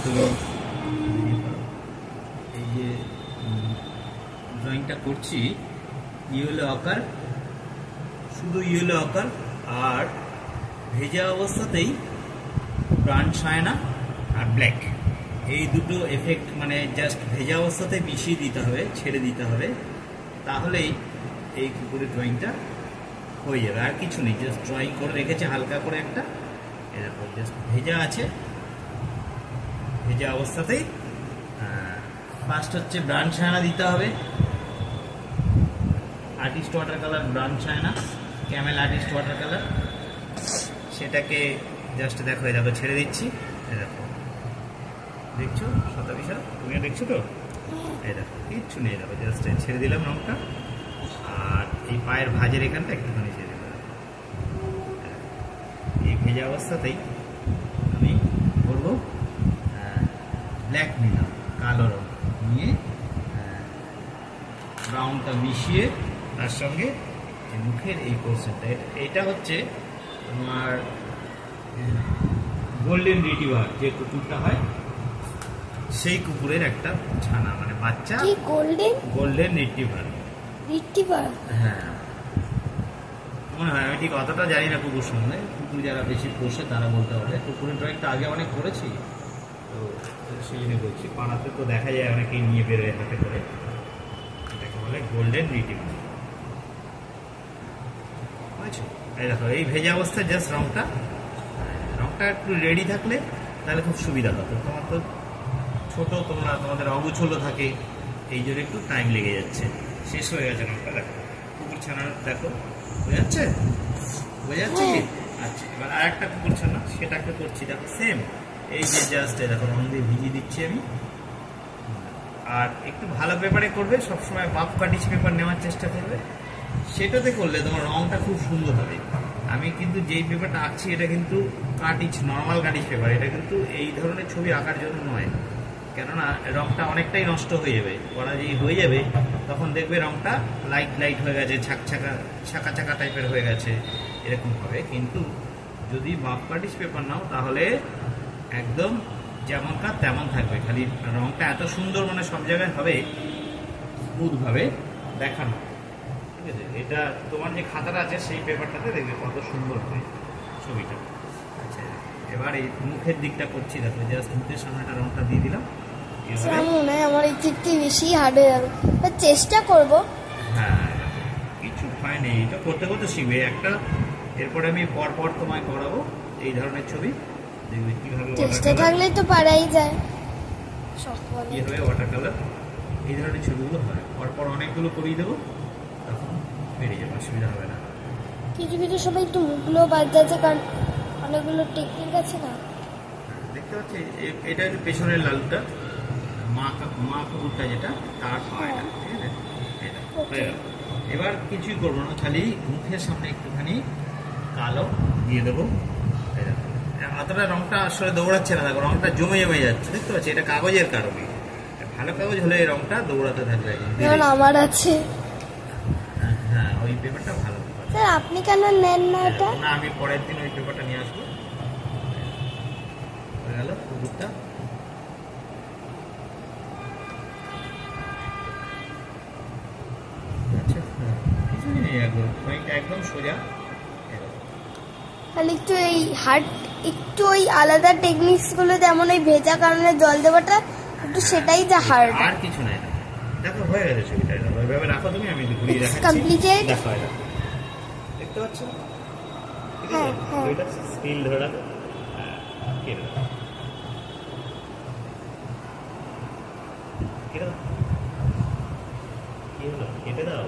তুমি এই যে ড্রয়িংটা করছি ইয়েলো আকার, শুধু ইয়েলো আকার আর ভেজা অবস্থাতেই ব্রাউন ছায়না আর ব্ল্যাক, এই দুটো এফেক্ট মানে জাস্ট ভেজা অবস্থাতে মিশিয়ে দিতে হবে, ছেড়ে দিতে হবে, তাহলেই এই কুকুরের ড্রয়িংটা হয়ে যাবে। আর কিছু নেই, জাস্ট ড্রয়িং করে রেখেছে হালকা করে একটা, এরকম জাস্ট ভেজা আছে, ভেজা অবস্থাতেই ফার্স্ট হচ্ছে ব্রাউন ছায়না দিতে হবে, আর্টিস্ট ওয়াটার কালার ব্রাউন ছায়না, ক্যামেল আর্টিস্ট ওয়াটার কালার, সেটাকে জাস্ট দেখো দেখো ছেড়ে দিচ্ছি, দেখো দেখছো শতাবিশা, তুমিও দেখছো তো, এই দেখো কিচ্ছু নেই, দেখো জাস্ট ছেড়ে দিলাম রঙটা, আর এই পায়ের ভাঁজের এখানটা একটুখানি ছেড়ে দিলাম, এই ভেজা অবস্থাতেই আমি করবো ব্ল্যাক নিলাম, কালো রঙ নিয়ে ব্রাউনটা মিশিয়ে তার সঙ্গে মুখের এই পোর্শনটা, এটা হচ্ছে তোমার গোল্ডেন রিট্রিভার যে কুকুরটা হয়, সেই কুকুরের একটা ছানা মানে বাচ্চা, গোল্ডেন রিট্রিভার। হ্যাঁ মনে হয়, আমি ঠিক অতটা জানি না কুকুর সঙ্গে, কুকুর যারা বেশি পোষে তারা বলতে পারে। কুকুরের ড্রয়িংটা আগে অনেক করেছি তো সেই জন্য বলছি, পাড়াতে তো দেখা যায় অনেকেই নিয়ে বেরোয় হাতে করে, এটাকে বলে গোল্ডেন রিট্রিভার। এই দেখো এই ভেজা অবস্থায় জাস্ট রঙটা একটু রেডি থাকলে তাহলে খুব সুবিধা হতো। তোমার তো ছোট, তোমাদের অগুছলো থাকে, এই জন্য একটু টাইম লেগে যাচ্ছে, শেষ হয়ে গেছে রঙটা। দেখো কুকুর ছানা দেখো, বোঝা যাচ্ছে কি? আচ্ছা এবার আর একটা কুকুর ছানা, সেটাকে করছি দেখো সেম, এই যে জাস্ট দেখো রঙ দিয়ে ভিজিয়ে দিচ্ছি আমি। আর একটু ভালো পেপারে করবে, সবসময় বাফ কাটিজ পেপার নেওয়ার চেষ্টা করবে, সেটাতে করলে তোমার রঙটা খুব সুন্দর হবে। আমি কিন্তু যেই পেপারটা আঁকছি এটা কিন্তু কাটিজ, নর্মাল কাটিজ পেপার, এটা কিন্তু এই ধরনের ছবি আঁকার জন্য নয়, কেননা রঙটা অনেকটাই নষ্ট হয়ে যাবে, পড়া যেই হয়ে যাবে তখন দেখবে রঙটা লাইট হয়ে গেছে, ছাকা টাইপের হয়ে গেছে, এরকম হবে। কিন্তু যদি বাফ কাটিজ পেপার নাও তাহলে একদম যেমনকার তেমন থাকবে, খালি রঙটা এত সুন্দর মানে সব জায়গায় হবে স্মুথভাবে দেখানো, ঠিক আছে? এটা তোমার যে খাতাটা আছে সেই পেপারটাতে দেখবে কত সুন্দর হয় ছবিটা। আচ্ছা এবার এই মুখের দিকটা করছি, দেখো জাস্ট মুখের সামনেটা রঙটা দিয়ে দিলাম, আমার এই দিকটি বেশি হার্ড হয়ে যাবে, চেষ্টা করব। হ্যাঁ কিছু ভয় নেই, এটা করতে করতে শিখবে একটা, এরপরে আমি পরপর তোমায় করাবো এই ধরনের ছবি, দেখবে কিভাবে চেষ্টা থাকলেই তো পারাই যায়, কিভাবে ওয়াটার কালার এই ধরনের ছবিগুলো হয়। পরপর অনেকগুলো করিয়ে দেবো, তখন বেরিয়ে যাবে, অসুবিধা হবে না। কিছু সময় একটু মুখগুলো বাদ যাচ্ছে, কারণ অনেকগুলো টেকনিক আছে না। দেখতে পাচ্ছি এটা হচ্ছে পেছনের লালটা, মা কুকুরটা যেটা তার পায়টা, ঠিক আছে? এটা হয়ে গেল। এবার কিছুই করবো না, খালি মুখের সামনে একটুখানি কালো দিয়ে দেবো। অতটা রঙটা আসলে দৌড়াচ্ছে না, দেখো রঙটা জমে যাচ্ছে, দেখতে পাচ্ছি? এটা কাগজের কারণে, ভালো কাগজ হলে এই রঙটা দৌড়াতে থাকবে। আমার আছে, হ্যাঁ ওই পেপারটা ভালো। স্যার আপনি কেন নেন না এটা? না আমি পরের দিন ওই পেপারটা নিয়ে আসবো। হয়ে গেল কুকুরটা। আচ্ছা কিছুই নেই, একদম সোজা, খালি একটু এই একটু ওই আলাদা টেকনিক্স গুলো, যেমন ওই ভেজা কারণে জল দেওয়াটা, একটু সেটাই যা হার্ড, আর কিছু নাই। দেখো হয়ে গেছে ছবিটা, ওইভাবে রাখো তুমি, আমি ঘুরিয়ে দেখাচ্ছি। কমপ্লিটেড, দেখো এটা দেখতে পাচ্ছ, ঠিক আছে? ছবিটা স্টিল ধরে রাখো, কেটে দাও, কেটে দাও, কি হলো? কেটে দাও।